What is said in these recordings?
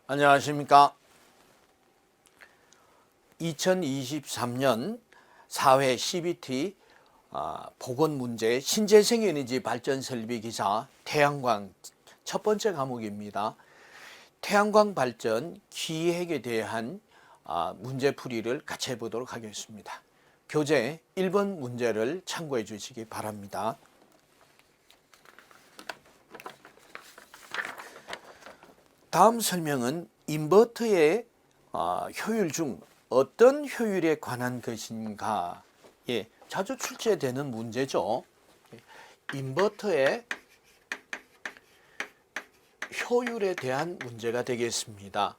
안녕하십니까. 2023년 사회 CBT 보건문제 신재생에너지 발전 설비 기사 태양광 첫 번째 과목입니다. 태양광 발전 기획에 대한 문제풀이를 같이 해보도록 하겠습니다. 교재 1번 문제를 참고해 주시기 바랍니다. 다음 설명은 인버터의 효율 중 어떤 효율에 관한 것인가에 자주 출제되는 문제죠. 인버터의 효율에 대한 문제가 되겠습니다.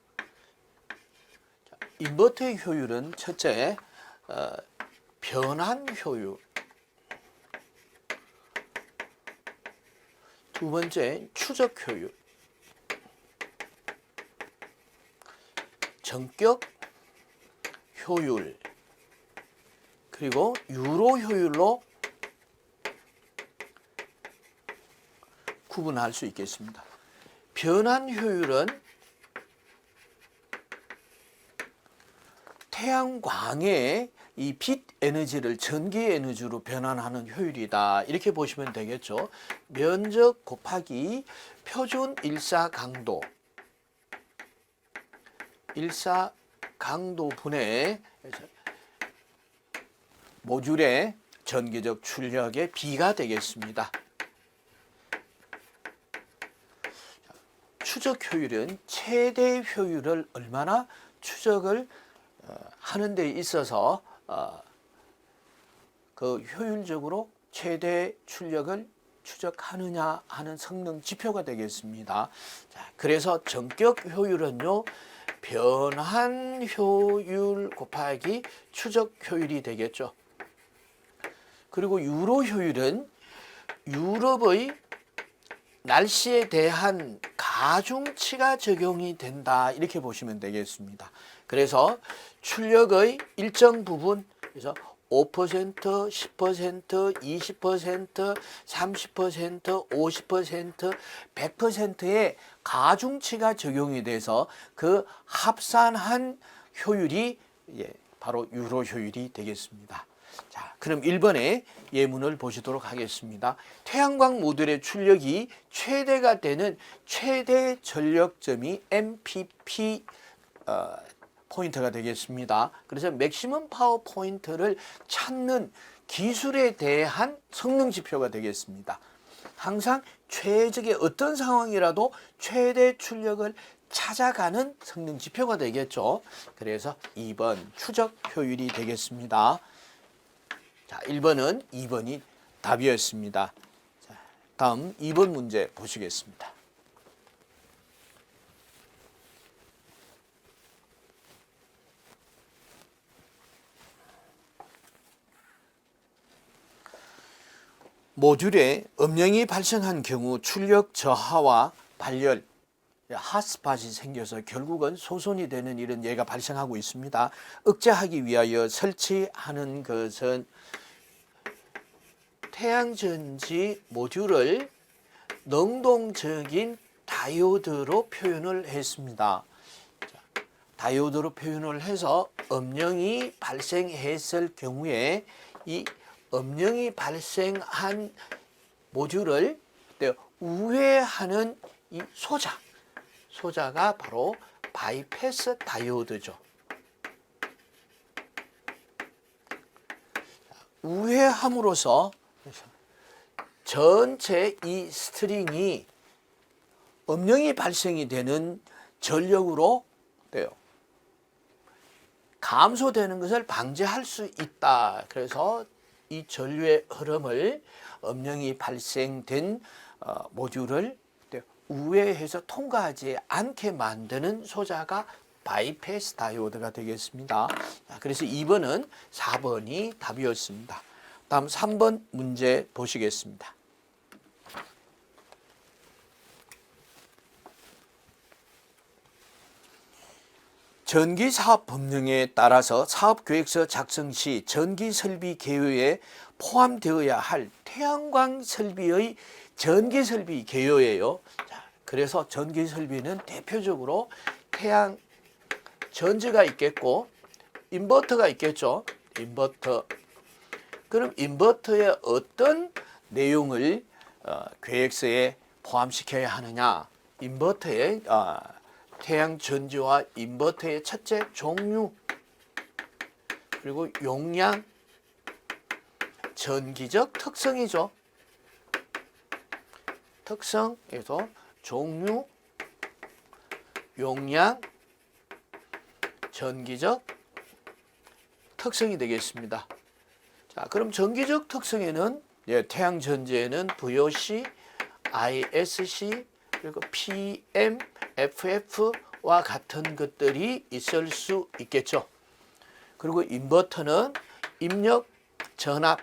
인버터의 효율은 첫째, 변환 효율, 두 번째, 추적 효율, 전격 효율, 그리고 유로 효율로 구분할 수 있겠습니다. 변환 효율은 태양광의 이 빛 에너지를 전기 에너지로 변환하는 효율이다. 이렇게 보시면 되겠죠. 면적 곱하기 표준 일사 강도 분의 모듈의 전기적 출력의 비가 되겠습니다. 추적 효율은 최대 효율을 얼마나 추적을 하는 데 있어서 그 효율적으로 최대 출력을 추적하느냐 하는 성능 지표가 되겠습니다. 자, 그래서 전격 효율은요, 변환 효율 곱하기 추적 효율이 되겠죠. 그리고 유로 효율은 유럽의 날씨에 대한 가중치가 적용이 된다. 이렇게 보시면 되겠습니다. 그래서 출력의 일정 부분, 그래서 5%, 10%, 20%, 30%, 50%, 100%의 가중치가 적용이 돼서 그 합산한 효율이 바로 유로 효율이 되겠습니다. 자, 그럼 1번의 예문을 보시도록 하겠습니다. 태양광 모듈의 출력이 최대가 되는 최대 전력점이 MPP 포인트가 되겠습니다. 그래서 맥시멈 파워 포인트를 찾는 기술에 대한 성능 지표가 되겠습니다. 항상 최적의 어떤 상황이라도 최대 출력을 찾아가는 성능 지표가 되겠죠. 그래서 2번 추적 효율이 되겠습니다. 자, 1번은 2번이 답이었습니다. 자, 다음 2번 문제 보시겠습니다. 모듈에 음영이 발생한 경우 출력 저하와 발열, 핫스팟이 생겨서 결국은 소손이 되는 이런 예가 발생하고 있습니다. 억제하기 위하여 설치하는 것은 태양전지 모듈을 능동적인 다이오드로 표현을 했습니다. 다이오드로 표현을 해서 음영이 발생했을 경우에 이 음영이 발생한 모듈을 우회하는 이 소자가 바로 바이패스 다이오드죠. 우회함으로써 전체 이 스트링이 음영이 발생이 되는 전력으로 감소되는 것을 방지할 수 있다. 그래서 이 전류의 흐름을 음영이 발생된 모듈을 우회해서 통과하지 않게 만드는 소자가 바이패스 다이오드가 되겠습니다. 그래서 2번은 4번이 답이었습니다. 다음 3번 문제 보시겠습니다. 전기사업법령에 따라서 사업계획서 작성 시 전기설비 개요에 포함되어야 할 태양광 설비의 전기설비 개요예요. 자, 그래서 전기설비는 대표적으로 태양 전지가 있겠고 인버터가 있겠죠. 인버터. 그럼 인버터의 어떤 내용을 계획서에 포함시켜야 하느냐? 인버터의 태양 전지와 인버터의 첫째 종류, 그리고 용량, 전기적 특성이죠. 특성에서 종류, 용량, 전기적 특성이 되겠습니다. 자, 그럼 전기적 특성에는 태양 전지에는 VOC, ISC, 그리고 PM, FF와 같은 것들이 있을 수 있겠죠. 그리고 인버터는 입력 전압,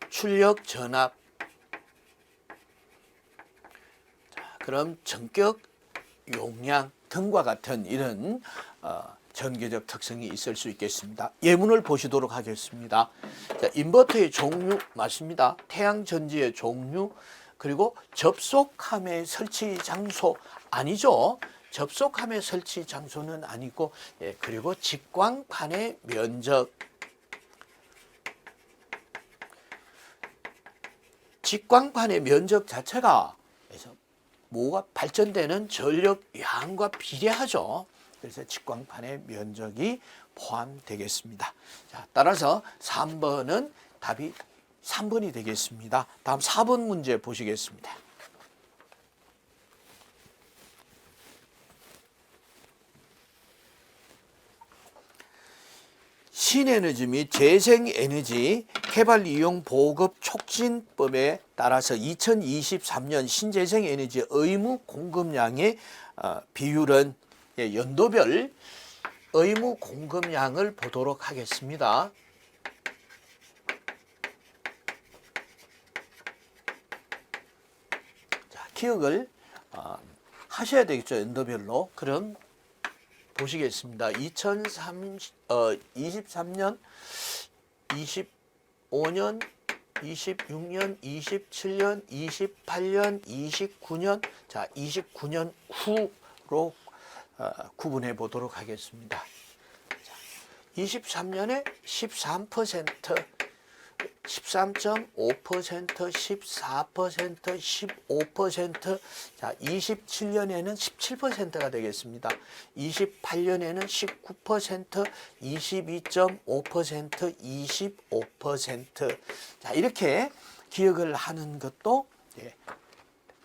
출력 전압. 자, 그럼 전격 용량 등과 같은 이런 전기적 특성이 있을 수 있겠습니다. 예문을 보시도록 하겠습니다. 자, 인버터의 종류 맞습니다. 태양 전지의 종류, 그리고 접속함의 설치 장소 아니죠. 접속함의 설치 장소는 아니고, 그리고 직광판의 면적. 직광판의 면적 자체가 뭐가 발전되는 전력 양과 비례하죠. 그래서 직광판의 면적이 포함되겠습니다. 자, 따라서 3번은 답이 3번이 되겠습니다. 다음 4번 문제 보시겠습니다. 신에너지 및 재생에너지 개발 이용 보급 촉진법에 따라서 2023년 신재생에너지 의무 공급량의 비율은 연도별 의무 공급량을 보도록 하겠습니다. 자, 기억을 하셔야 되겠죠. 연도별로. 그럼 보시겠습니다. 2023년, 25년, 26년, 27년, 28년, 29년, 자, 29년 후로 구분해 보도록 하겠습니다. 자, 23년에 13%, 13.5%, 14%, 15%, 자, 27년에는 17%가 되겠습니다. 28년에는 19%, 22.5%, 25%. 자, 이렇게 기억을 하는 것도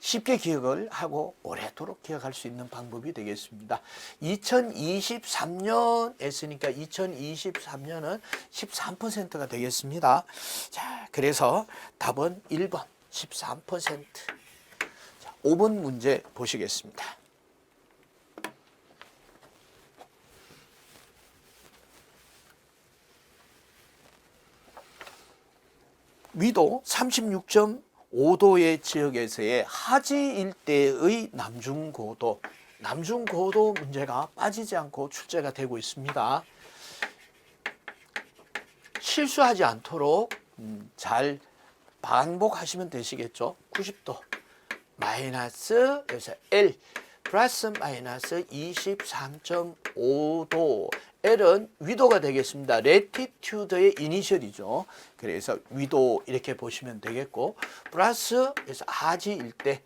쉽게 기억을 하고 오래도록 기억할 수 있는 방법이 되겠습니다. 2023년 했으니까 2023년은 13%가 되겠습니다. 자, 그래서 답은 1번 13%. 자, 5번 문제 보시겠습니다. 위도 36.5도의 지역에서의 하지 일대의 남중고도, 남중고도 문제가 빠지지 않고 출제가 되고 있습니다. 실수하지 않도록 잘 반복하시면 되시겠죠. 90도 마이너스 여기서 L 플러스 마이너스 23.5도. L은 위도가 되겠습니다. 레티튜드의 이니셜이죠. 그래서 위도 이렇게 보시면 되겠고, 플러스 그래서 하지 일대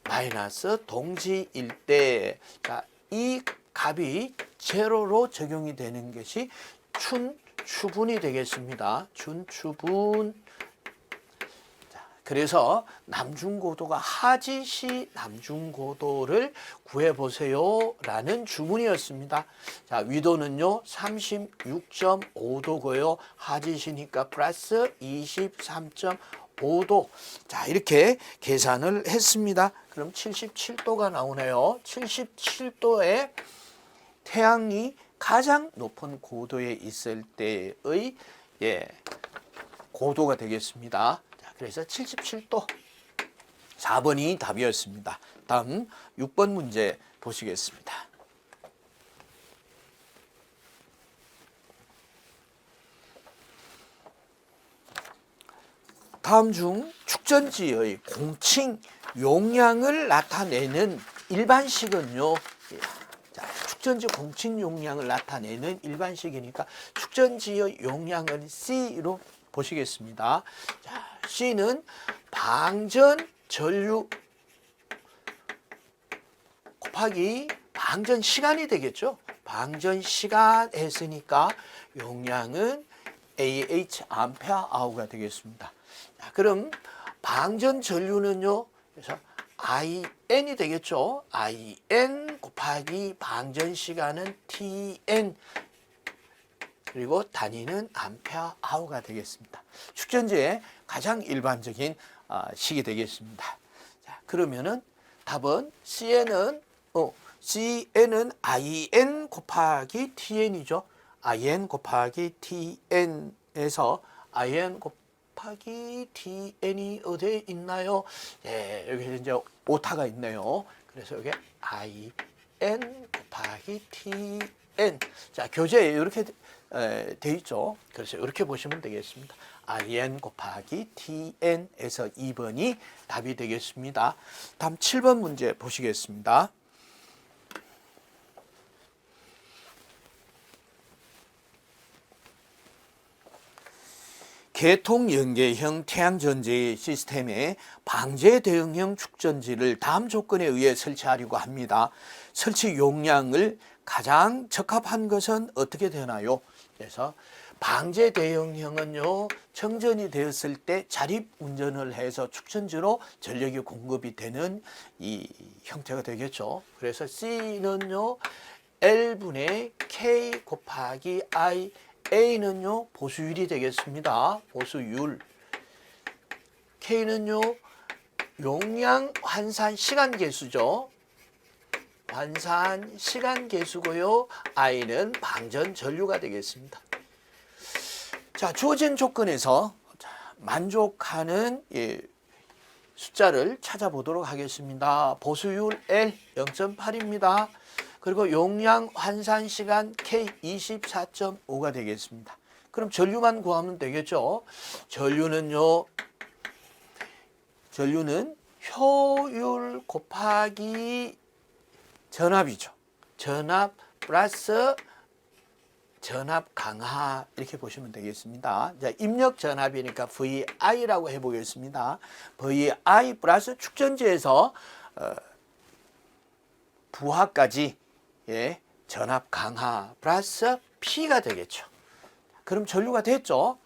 마이너스 동지 일대. 자, 이 값이 제로로 적용이 되는 것이 춘추분이 되겠습니다. 춘추분. 그래서 남중고도가 하지시 남중고도를 구해보세요 라는 주문이었습니다. 자, 위도는요 36.5도고요. 하지시니까 플러스 23.5도. 자, 이렇게 계산을 했습니다. 그럼 77도가 나오네요. 77도에 태양이 가장 높은 고도에 있을 때의 고도가 되겠습니다. 그래서 77도. 4번이 답이었습니다. 다음 6번 문제 보시겠습니다. 다음 중 축전지의 공칭 용량을 나타내는 일반식은요. 자, 축전지 공칭 용량을 나타내는 일반식이니까 축전지의 용량은 C로 보시겠습니다. 자, C는 방전 전류 곱하기 방전 시간이 되겠죠. 방전 시간 했으니까 용량은 AH 암페어 아워가 되겠습니다. 자, 그럼 방전 전류는요. 그래서 IN이 되겠죠. IN 곱하기 방전 시간은 TN 그리고 단위는 암페어 아워가 되겠습니다. 축전지의 가장 일반적인 식이 되겠습니다. 자, 그러면은 답은 CN은 IN 곱하기 TN이죠. IN 곱하기 TN에서 IN 곱하기 TN이 어디에 있나요? 예, 여기 이제 오타가 있네요. 그래서 여기 IN 곱하기 TN. 자, 교재에 이렇게 돼 있죠. 그래서 이렇게 보시면 되겠습니다. IN 곱하기 TN에서 2번이 답이 되겠습니다. 다음 7번 문제 보시겠습니다. 계통 연계형 태양전지 시스템에 방제 대응형 축전지를 다음 조건에 의해 설치하려고 합니다. 설치 용량을 가장 적합한 것은 어떻게 되나요? 그래서 방제 대응형은요, 정전이 되었을 때 자립 운전을 해서 축전지로 전력이 공급이 되는 이 형태가 되겠죠. 그래서 C는요, L분의 K 곱하기 I A는요 보수율이 되겠습니다. 보수율. K는요 용량 환산 시간 계수죠. 환산 시간 계수고요. I는 방전 전류가 되겠습니다. 자, 주어진 조건에서 만족하는 숫자를 찾아보도록 하겠습니다. 보수율 L 0.8입니다. 그리고 용량 환산 시간 K 24.5가 되겠습니다. 그럼 전류만 구하면 되겠죠. 전류는 효율 곱하기 전압이죠. 전압 플러스 전압 강하 이렇게 보시면 되겠습니다. 자, 입력 전압이니까 VI라고 해보겠습니다. VI 플러스 축전지에서 부하까지 전압 강하 플러스 P가 되겠죠. 그럼 전류가 됐죠.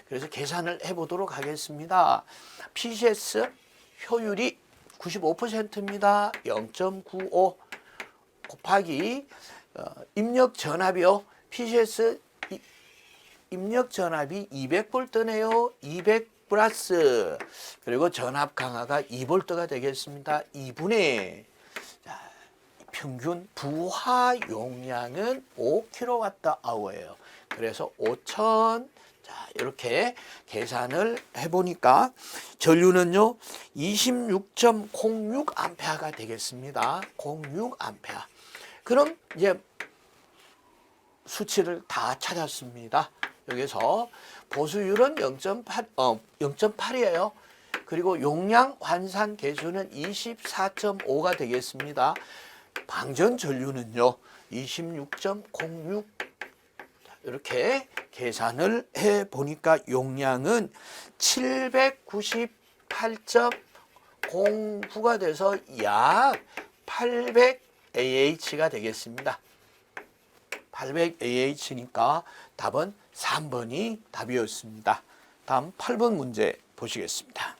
그래서 계산을 해보도록 하겠습니다. PCS 효율이 95%입니다. 0.95 곱하기 입력 전압이요. PCS 입력 전압이 200V네요. 200 플러스 그리고 전압 강하가 2V가 되겠습니다. 2분의 평균 부하 용량은 5kWh예요. 그래서 5,000. 자, 이렇게 계산을 해보니까 전류는요 26.06A가 되겠습니다. 06A. 그럼 이제 수치를 다 찾았습니다. 여기서 보수율은 0.8이에요. 그리고 용량 환산 계수는 24.5가 되겠습니다. 방전 전류는요 26.06. 이렇게 계산을 해 보니까 용량은 798.09가 돼서 약 800AH가 되겠습니다. 800AH니까 답은 3번이 답이었습니다. 다음 8번 문제 보시겠습니다.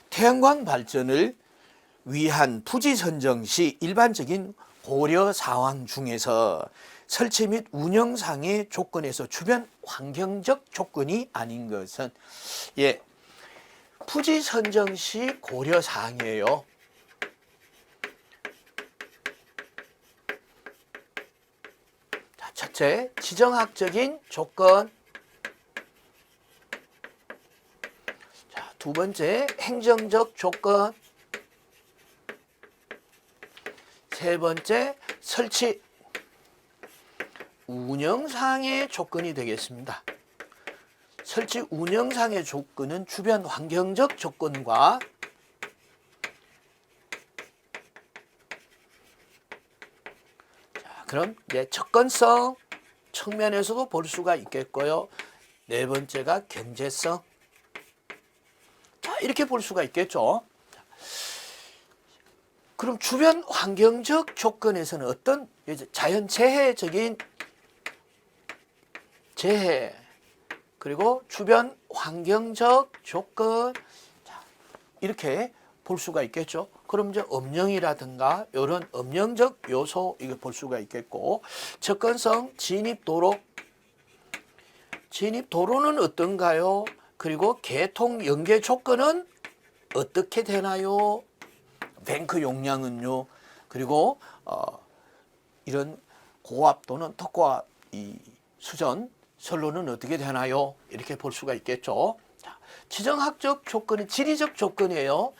태양광 발전을 위한 부지 선정 시 일반적인 고려 사항 중에서 설치 및 운영상의 조건에서 주변 환경적 조건이 아닌 것은 부지 선정 시 고려 사항이에요. 자, 첫째, 지정학적인 조건. 두 번째, 행정적 조건. 세 번째, 설치 운영상의 조건이 되겠습니다. 설치 운영상의 조건은 주변 환경적 조건과 그럼 이제 접근성 측면에서도 볼 수가 있겠고요. 네 번째가 경제성. 자, 이렇게 볼 수가 있겠죠. 그럼 주변 환경적 조건에서는 어떤 자연재해적인 재해 그리고 주변 환경적 조건 이렇게 볼 수가 있겠죠. 그럼 이제 음영이라든가 이런 음영적 요소 이거 볼 수가 있겠고 접근성 진입도로는 어떤가요? 그리고 개통 연계 조건은 어떻게 되나요? 뱅크 용량은요. 그리고 이런 고압 또는 특고압 이 수전 선로는 어떻게 되나요? 이렇게 볼 수가 있겠죠. 자, 지정학적 조건은 지리적 조건이에요.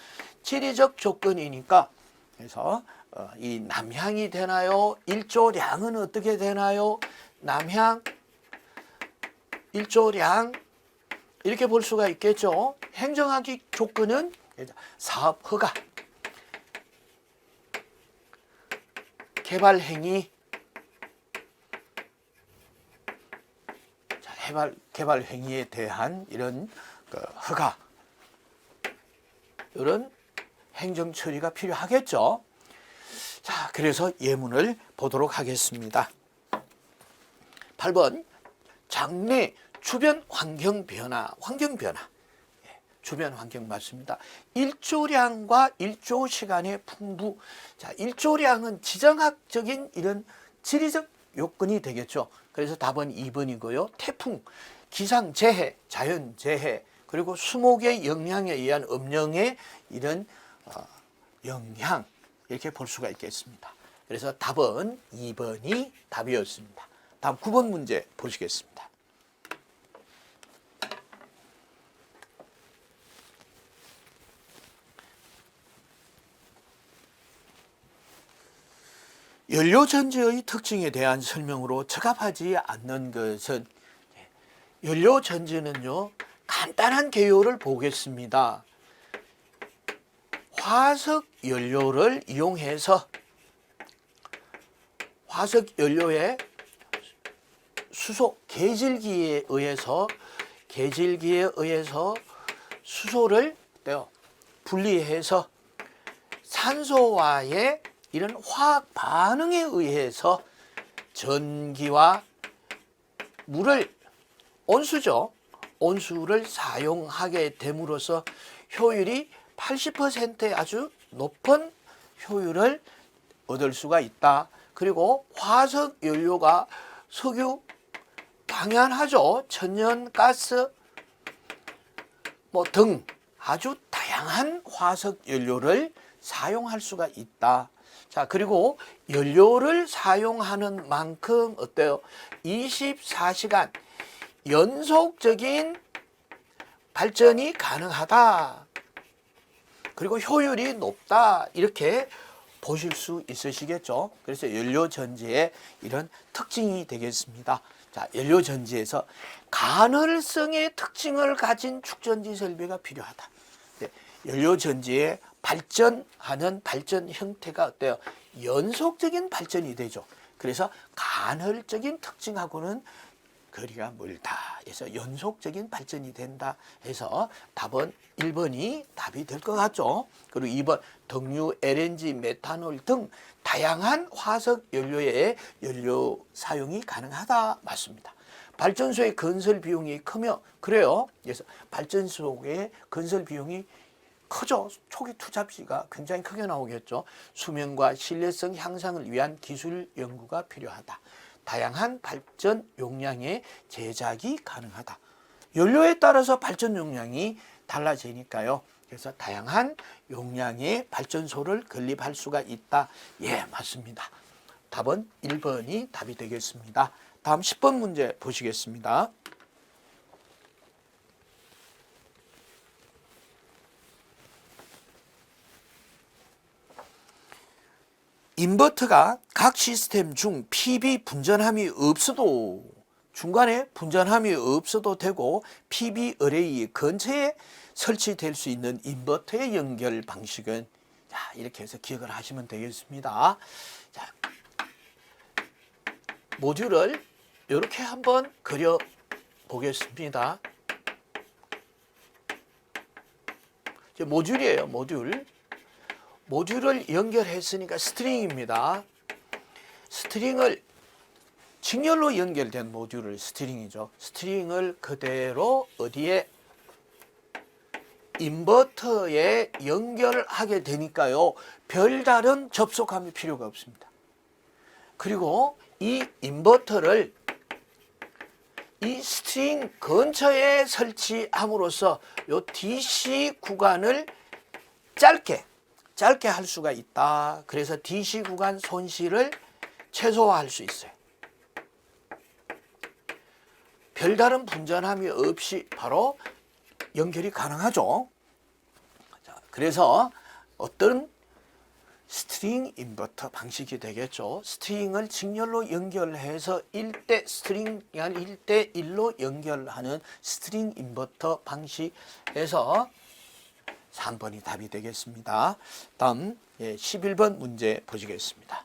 지리적 조건이니까 그래서 이 남향이 되나요? 일조량은 어떻게 되나요? 남향, 일조량 이렇게 볼 수가 있겠죠. 행정학적 조건은 사업 허가, 개발 행위, 개발 행위에 대한 이런 허가, 이런 행정 처리가 필요하겠죠. 자, 그래서 예문을 보도록 하겠습니다. 8번 장래 주변 환경 변화, 주변 환경 맞습니다. 일조량과 일조 시간의 풍부. 자, 일조량은 지정학적인 이런 지리적 요건이 되겠죠. 그래서 답은 2번이고요. 태풍, 기상재해, 자연재해, 그리고 수목의 영향에 의한 음영의 이런 영향 이렇게 볼 수가 있겠습니다. 그래서 답은 2번이 답이었습니다. 다음 9번 문제 보시겠습니다. 연료전지의 특징에 대한 설명으로 적합하지 않는 것은 연료전지는요. 간단한 개요를 보겠습니다. 화석 연료를 이용해서 화석 연료의 수소 계질기에 의해서 수소를 분리해서 산소와의 이런 화학 반응에 의해서 전기와 물을 온수를 사용하게 됨으로써 효율이 80%의 아주 높은 효율을 얻을 수가 있다. 그리고 화석 연료가 석유, 당연하죠. 천연가스 등 아주 다양한 화석 연료를 사용할 수가 있다. 자, 그리고 연료를 사용하는 만큼 어때요? 24시간 연속적인 발전이 가능하다. 그리고 효율이 높다. 이렇게 보실 수 있으시겠죠. 그래서 연료전지의 이런 특징이 되겠습니다. 자, 연료전지에서 간헐성의 특징을 가진 축전지 설비가 필요하다. 연료전지의 발전하는 발전 형태가 어때요? 연속적인 발전이 되죠. 그래서 간헐적인 특징하고는 거리가 멀다. 해서 연속적인 발전이 된다. 해서 답은 1번이 답이 될 것 같죠. 그리고 2번 등유, LNG, 메탄올 등 다양한 화석 연료의 연료 사용이 가능하다. 맞습니다. 발전소의 건설 비용이 크며 그래요. 그래서 발전소의 건설 비용이 크죠. 초기 투자비가 굉장히 크게 나오겠죠. 수명과 신뢰성 향상을 위한 기술 연구가 필요하다. 다양한 발전 용량의 제작이 가능하다. 연료에 따라서 발전 용량이 달라지니까요. 그래서 다양한 용량의 발전소를 건립할 수가 있다. 예, 맞습니다. 답은 1번이 답이 되겠습니다. 다음 10번 문제 보시겠습니다. 인버터가 각 시스템 중 PB 분전함이 없어도 중간에 분전함이 없어도 되고 PB 어레이 근처에 설치될 수 있는 인버터의 연결 방식은 자, 이렇게 해서 기억을 하시면 되겠습니다. 자, 모듈을 이렇게 한번 그려 보겠습니다. 모듈이에요. 모듈을 연결했으니까 스트링입니다. 스트링을 직렬로 연결된 모듈을 스트링이죠. 스트링을 그대로 어디에 인버터에 연결하게 되니까요. 별다른 접속함이 필요가 없습니다. 그리고 이 인버터를 이 스트링 근처에 설치함으로써 요 DC 구간을 짧게 할 수가 있다. 그래서 DC 구간 손실을 최소화할 수 있어요. 별다른 분전함이 없이 바로 연결이 가능하죠. 자, 그래서 어떤 스트링 인버터 방식이 되겠죠. 스트링을 직렬로 연결해서 1대 스트링 1대1로 연결하는 스트링 인버터 방식에서 3번이 답이 되겠습니다. 다음 11번 문제 보시겠습니다.